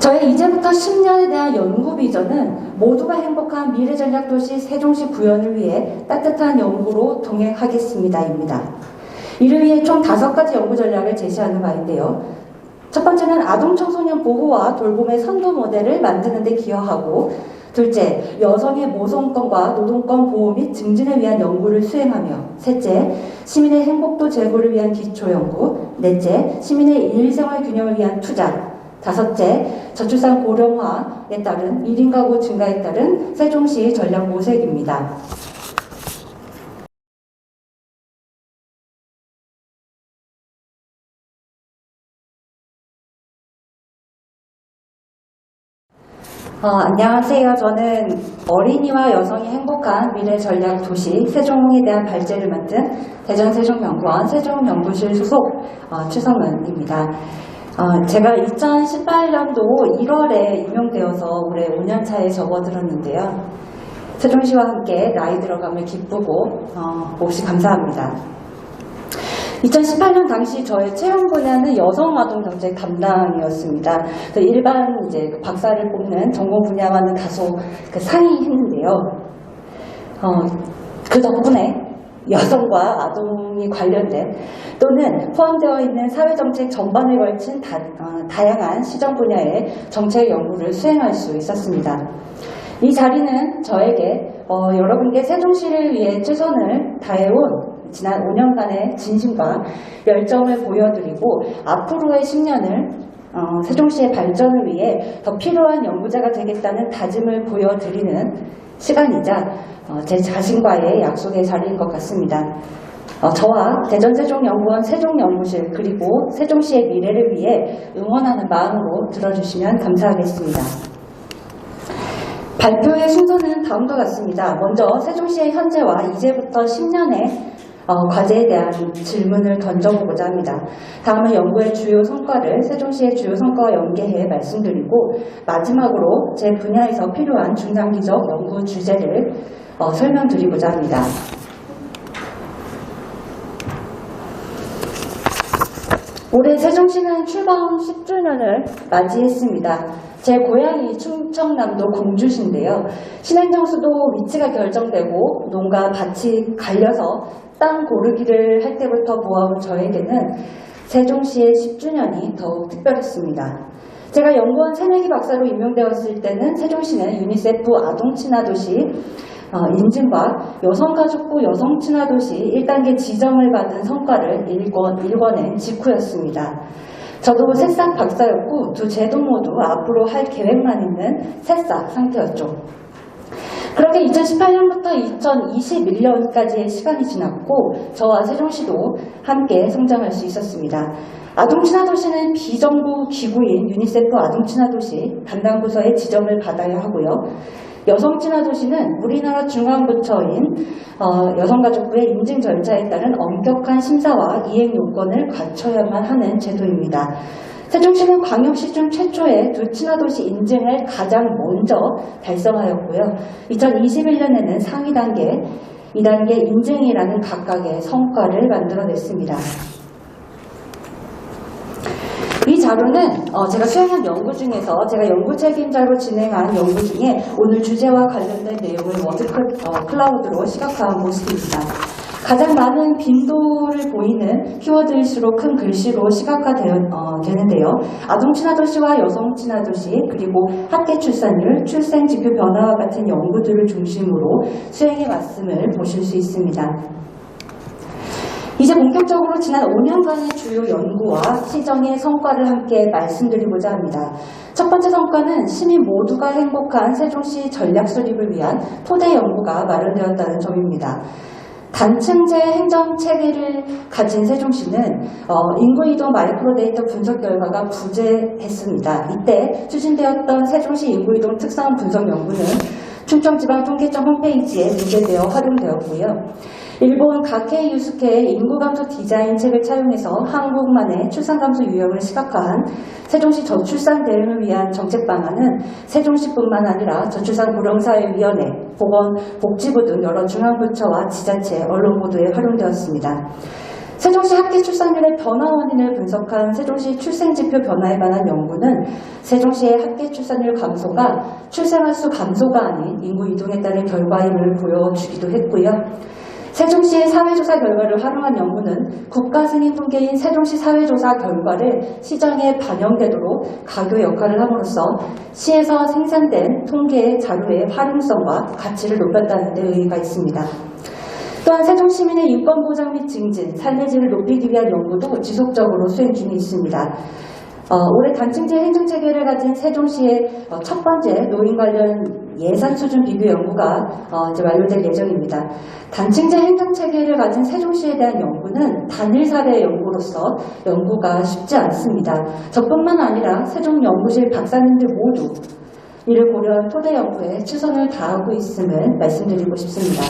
저의 이제부터 10년에 대한 연구 비전은 모두가 행복한 미래전략도시 세종시 구현을 위해 따뜻한 연구로 동행하겠습니다입니다. 이를 위해 총 5가지 연구 전략을 제시하는 바인데요. 첫 번째는 아동 청소년 보호와 돌봄의 선도 모델을 만드는 데 기여하고, 둘째, 여성의 모성권과 노동권 보호 및 증진을 위한 연구를 수행하며, 셋째, 시민의 행복도 제고를 위한 기초연구, 넷째, 시민의 일생활 균형을 위한 투자, 다섯째, 저출산 고령화에 따른 1인 가구 증가에 따른 세종시 전략 모색입니다. 안녕하세요. 저는 어린이와 여성이 행복한 미래 전략 도시 세종에 대한 발제를 맡은 대전세종연구원 세종연구실 소속 최성은입니다. 제가 2018년도 1월에 임용되어서 올해 5년차에 접어들었는데요. 세종시와 함께 나이 들어감을 기쁘고 몹시 감사합니다. 2018년 당시 저의 채용 분야는 여성 아동 정책 담당이었습니다. 일반 이제 박사를 뽑는 전공 분야와는 다소 상이했는데요. 그 덕분에 여성과 아동이 관련된 또는 포함되어 있는 사회정책 전반에 걸친 다양한 시정 분야의 정책 연구를 수행할 수 있었습니다. 이 자리는 저에게 여러분께 세종시를 위해 최선을 다해온 지난 5년간의 진심과 열정을 보여드리고 앞으로의 10년을 세종시의 발전을 위해 더 필요한 연구자가 되겠다는 다짐을 보여드리는 시간이자 제 자신과의 약속의 자리인 것 같습니다. 저와 대전세종연구원 세종연구실 그리고 세종시의 미래를 위해 응원하는 마음으로 들어주시면 감사하겠습니다. 발표의 순서는 다음과 같습니다. 먼저 세종시의 현재와 이제부터 10년의 과제에 대한 질문을 던져보고자 합니다. 다음은 연구의 주요 성과를 세종시의 주요 성과와 연계해 말씀드리고, 마지막으로 제 분야에서 필요한 중장기적 연구 주제를 설명드리고자 합니다. 올해 세종시는 출범 10주년을 맞이했습니다. 제 고향이 충청남도 공주시인데요. 신행정수도 위치가 결정되고 농가 밭이 갈려서 땅 고르기를 할 때부터 모아온 저에게는 세종시의 10주년이 더욱 특별했습니다. 제가 연구원 새내기 박사로 임용되었을 때는 세종시는 유니세프 아동친화도시 인증과 여성가족부 여성친화도시 1단계 지정을 받은 성과를 일궈낸 직후였습니다. 저도 새싹 박사였고 두 제도 모두 앞으로 할 계획만 있는 새싹 상태였죠. 그렇게 2018년부터 2021년까지의 시간이 지났고 저와 세종시도 함께 성장할 수 있었습니다. 아동친화도시는 비정부 기구인 유니세프 아동친화도시 담당 부서의 지정을 받아야 하고요. 여성친화도시는 우리나라 중앙부처인 여성가족부의 인증 절차에 따른 엄격한 심사와 이행 요건을 갖춰야만 하는 제도입니다. 세종시는 광역시 중 최초의 두 친화도시 인증을 가장 먼저 달성하였고요. 2021년에는 상위 단계, 2단계 인증이라는 각각의 성과를 만들어냈습니다. 이 자료는 제가 수행한 연구 중에서 제가 연구 책임자로 진행한 연구 중에 오늘 주제와 관련된 내용을 워드 클라우드로 시각화한 모습입니다. 가장 많은 빈도를 보이는 키워드일수록 큰 글씨로 시각화되는데요. 아동친화도시와 여성친화도시 그리고 학대 출산율, 출생지표 변화와 같은 연구들을 중심으로 수행해 왔음을 보실 수 있습니다. 이제 본격적으로 지난 5년간의 주요 연구와 시정의 성과를 함께 말씀드리고자 합니다. 첫 번째 성과는 시민 모두가 행복한 세종시 전략 수립을 위한 토대 연구가 마련되었다는 점입니다. 단층제 행정 체계를 가진 세종시는 인구이동 마이크로데이터 분석 결과가 부재했습니다. 이때 추진되었던 세종시 인구이동 특성 분석 연구는 충청지방통계청 홈페이지에 공개되어 활용되었고요. 일본 가케이 유스케의 인구감소 디자인 책을 차용해서 한국만의 출산감소 유형을 시각화한 세종시 저출산 대응을 위한 정책 방안은 세종시뿐만 아니라 저출산고령사회위원회, 보건복지부 등 여러 중앙부처와 지자체, 언론 보도에 활용되었습니다. 세종시 합계 출산율의 변화 원인을 분석한 세종시 출생지표 변화에 관한 연구는 세종시의 합계 출산율 감소가 출생아 수 감소가 아닌 인구 이동에 따른 결과임을 보여주기도 했고요. 세종시의 사회조사 결과를 활용한 연구는 국가 승인 통계인 세종시 사회조사 결과를 시장에 반영되도록 가교 역할을 함으로써 시에서 생산된 통계 자료의 활용성과 가치를 높였다는 데 의의가 있습니다. 또한 세종시민의 인권보장 및 증진, 삶의 질을 높이기 위한 연구도 지속적으로 수행 중에 있습니다. 올해 단층제 행정체계를 가진 세종시의 첫 번째 노인 관련 예산 수준 비교 연구가 이제 완료될 예정입니다. 단층제 행정체계를 가진 세종시에 대한 연구는 단일 사례 연구로서 연구가 쉽지 않습니다. 저뿐만 아니라 세종연구실 박사님들 모두 이를 고려한 토대 연구에 최선을 다하고 있음을 말씀드리고 싶습니다.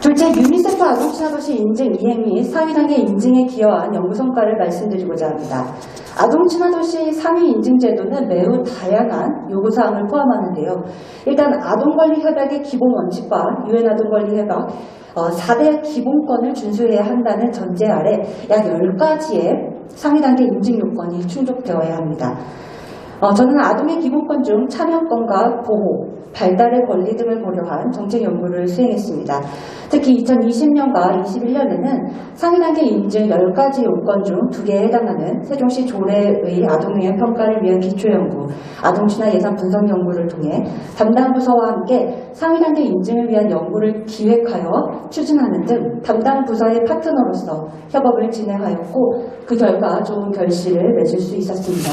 둘째, 유니세프 아동친화도시 인증 이행 및 상위 단계 인증에 기여한 연구 성과를 말씀드리고자 합니다. 아동친화도시 상위 인증 제도는 매우 다양한 요구사항을 포함하는데요. 일단 아동권리협약의 기본 원칙과 유엔 아동권리협약 4대 기본권을 준수해야 한다는 전제 아래 약 10가지의 상위 단계 인증 요건이 충족되어야 합니다. 저는 아동의 기본권 중 참여권과 보호, 발달의 권리 등을 고려한 정책 연구를 수행했습니다. 특히 2020년과 2021년에는 상위 단계 인증 10가지 요건 중 2개에 해당하는 세종시 조례의 아동유형 평가를 위한 기초연구, 아동친화 예산 분석 연구를 통해 담당 부서와 함께 상위 단계 인증을 위한 연구를 기획하여 추진하는 등 담당 부서의 파트너로서 협업을 진행하였고 그 결과 좋은 결실을 맺을 수 있었습니다.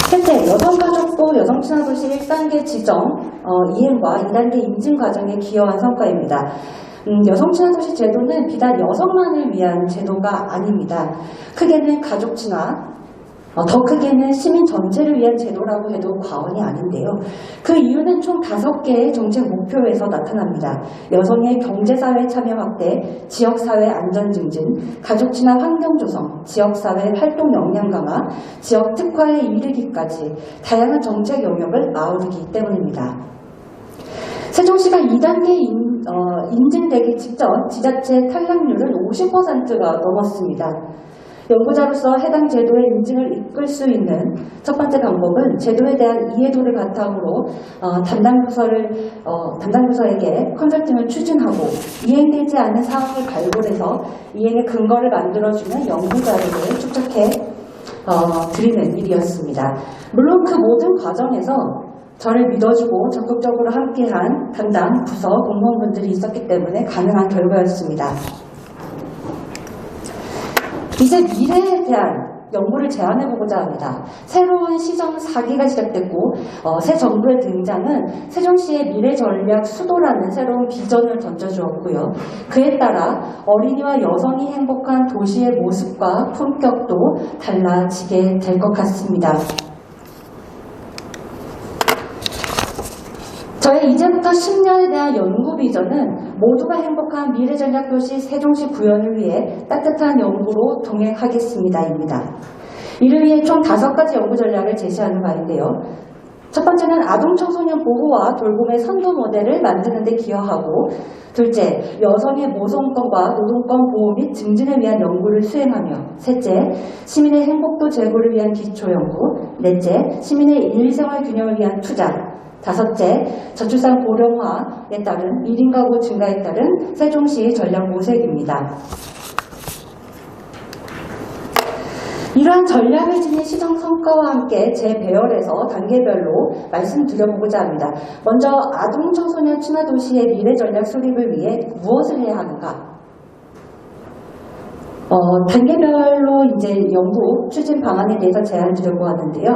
셋째, 여성가족부 여성친화도시 1단계 지정 이행과 2단계 인증 과정에 기여한 성과입니다. 여성친화도시 제도는 비단 여성만을 위한 제도가 아닙니다. 크게는 가족친화, 더 크게는 시민 전체를 위한 제도라고 해도 과언이 아닌데요. 그 이유는 총 5개의 정책 목표에서 나타납니다. 여성의 경제사회 참여 확대, 지역사회 안전 증진, 가족친화 환경 조성, 지역사회 활동 역량 강화, 지역 특화에 이르기까지 다양한 정책 영역을 아우르기 때문입니다. 세종시가 2단계 인증되기 직전 지자체 탈락률은 50%가 넘었습니다. 연구자로서 해당 제도의 인증을 이끌 수 있는 첫 번째 방법은 제도에 대한 이해도를 바탕으로 담당 부서에게 컨설팅을 추진하고 이행되지 않는 사항을 발굴해서 이행의 근거를 만들어주는 연구 자료를 축적해 드리는 일이었습니다. 물론 그 모든 과정에서 저를 믿어주고 적극적으로 함께한 담당 부서 공무원분들이 있었기 때문에 가능한 결과였습니다. 이제 미래에 대한 연구를 제안해보고자 합니다. 새로운 시정 4기가 시작됐고 새 정부의 등장은 세종시의 미래 전략 수도라는 새로운 비전을 던져주었고요. 그에 따라 어린이와 여성이 행복한 도시의 모습과 품격도 달라지게 될 것 같습니다. 저의 이제부터 10년에 대한 연구 비전은 모두가 행복한 미래전략도시 세종시 구현을 위해 따뜻한 연구로 동행하겠습니다입니다. 이를 위해 총 5가지 연구 전략을 제시하는 바인데요. 첫 번째는 아동청소년 보호와 돌봄의 선도 모델을 만드는 데 기여하고, 둘째, 여성의 모성권과 노동권 보호 및 증진을 위한 연구를 수행하며, 셋째, 시민의 행복도 제고를 위한 기초연구, 넷째, 시민의 일생활 균형을 위한 투자, 다섯째, 저출산 고령화에 따른 1인 가구 증가에 따른 세종시 전략 모색입니다. 이러한 전략을 지닌 시정 성과와 함께 재배열해서 단계별로 말씀드려보고자 합니다. 먼저 아동청소년 친화도시의 미래전략 수립을 위해 무엇을 해야 하는가? 단계별로 이제 연구 추진 방안에 대해서 제안을 드리려고 하는데요.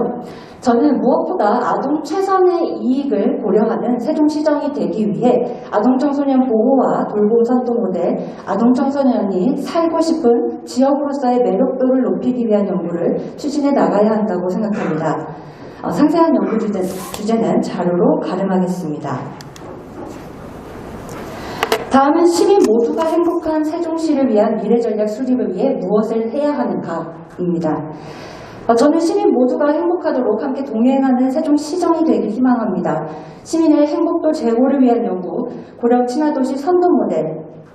저는 무엇보다 아동 최선의 이익을 고려하는 세종시정이 되기 위해 아동청소년 보호와 돌봄 선도 모델, 아동청소년이 살고 싶은 지역으로서의 매력도를 높이기 위한 연구를 추진해 나가야 한다고 생각합니다. 상세한 연구 주제는 자료로 가름하겠습니다. 다음은 시민 모두가 행복한 세종시를 위한 미래전략 수립을 위해 무엇을 해야 하는가입니다. 저는 시민 모두가 행복하도록 함께 동행하는 세종시정이 되길 희망합니다. 시민의 행복도 제고를 위한 연구, 고령 친화도시 선도 모델,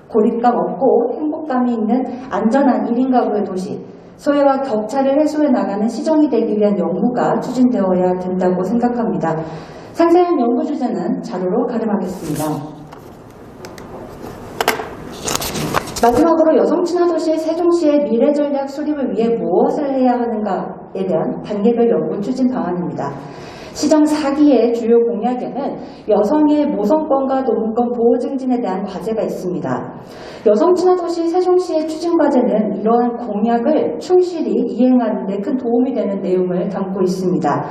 고립감 없고 행복감이 있는 안전한 1인 가구의 도시, 소외와 격차를 해소해 나가는 시정이 되기 위한 연구가 추진되어야 된다고 생각합니다. 상세한 연구 주제는 자료로 가름하겠습니다. 마지막으로 여성 친화도시 세종시의 미래 전략 수립을 위해 무엇을 해야 하는가에 대한 단계별 연구 추진 방안입니다. 시정 4기의 주요 공약에는 여성의 모성권과 노동권 보호 증진에 대한 과제가 있습니다. 여성 친화도시 세종시의 추진 과제는 이러한 공약을 충실히 이행하는 데 큰 도움이 되는 내용을 담고 있습니다.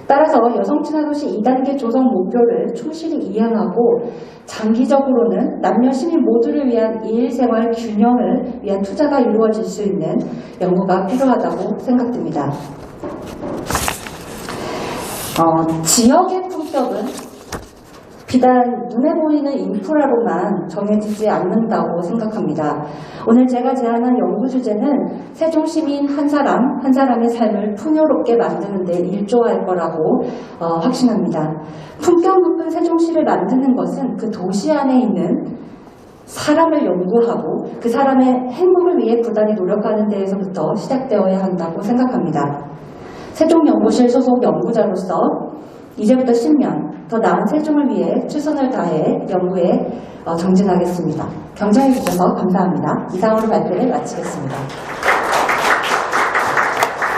따라서 여성 친화도시 2단계 조성 목표를 충실히 이행하고 장기적으로는 남녀 시민 모두를 위한 일생활 균형을 위한 투자가 이루어질 수 있는 연구가 필요하다고 생각됩니다. 지역의 품격은 비단 눈에 보이는 인프라로만 정해지지 않는다고 생각합니다. 오늘 제가 제안한 연구 주제는 세종 시민 한 사람 한 사람의 삶을 풍요롭게 만드는 데 일조할 거라고 확신합니다. 품격 높은 세종시를 만드는 것은 그 도시 안에 있는 사람을 연구하고 그 사람의 행복을 위해 부단히 노력하는 데에서부터 시작되어야 한다고 생각합니다. 세종연구실 소속 연구자로서 이제부터 10년 더 나은 세종을 위해 최선을 다해 연구에 정진하겠습니다. 경청해 주셔서 감사합니다. 이상으로 발표를 마치겠습니다.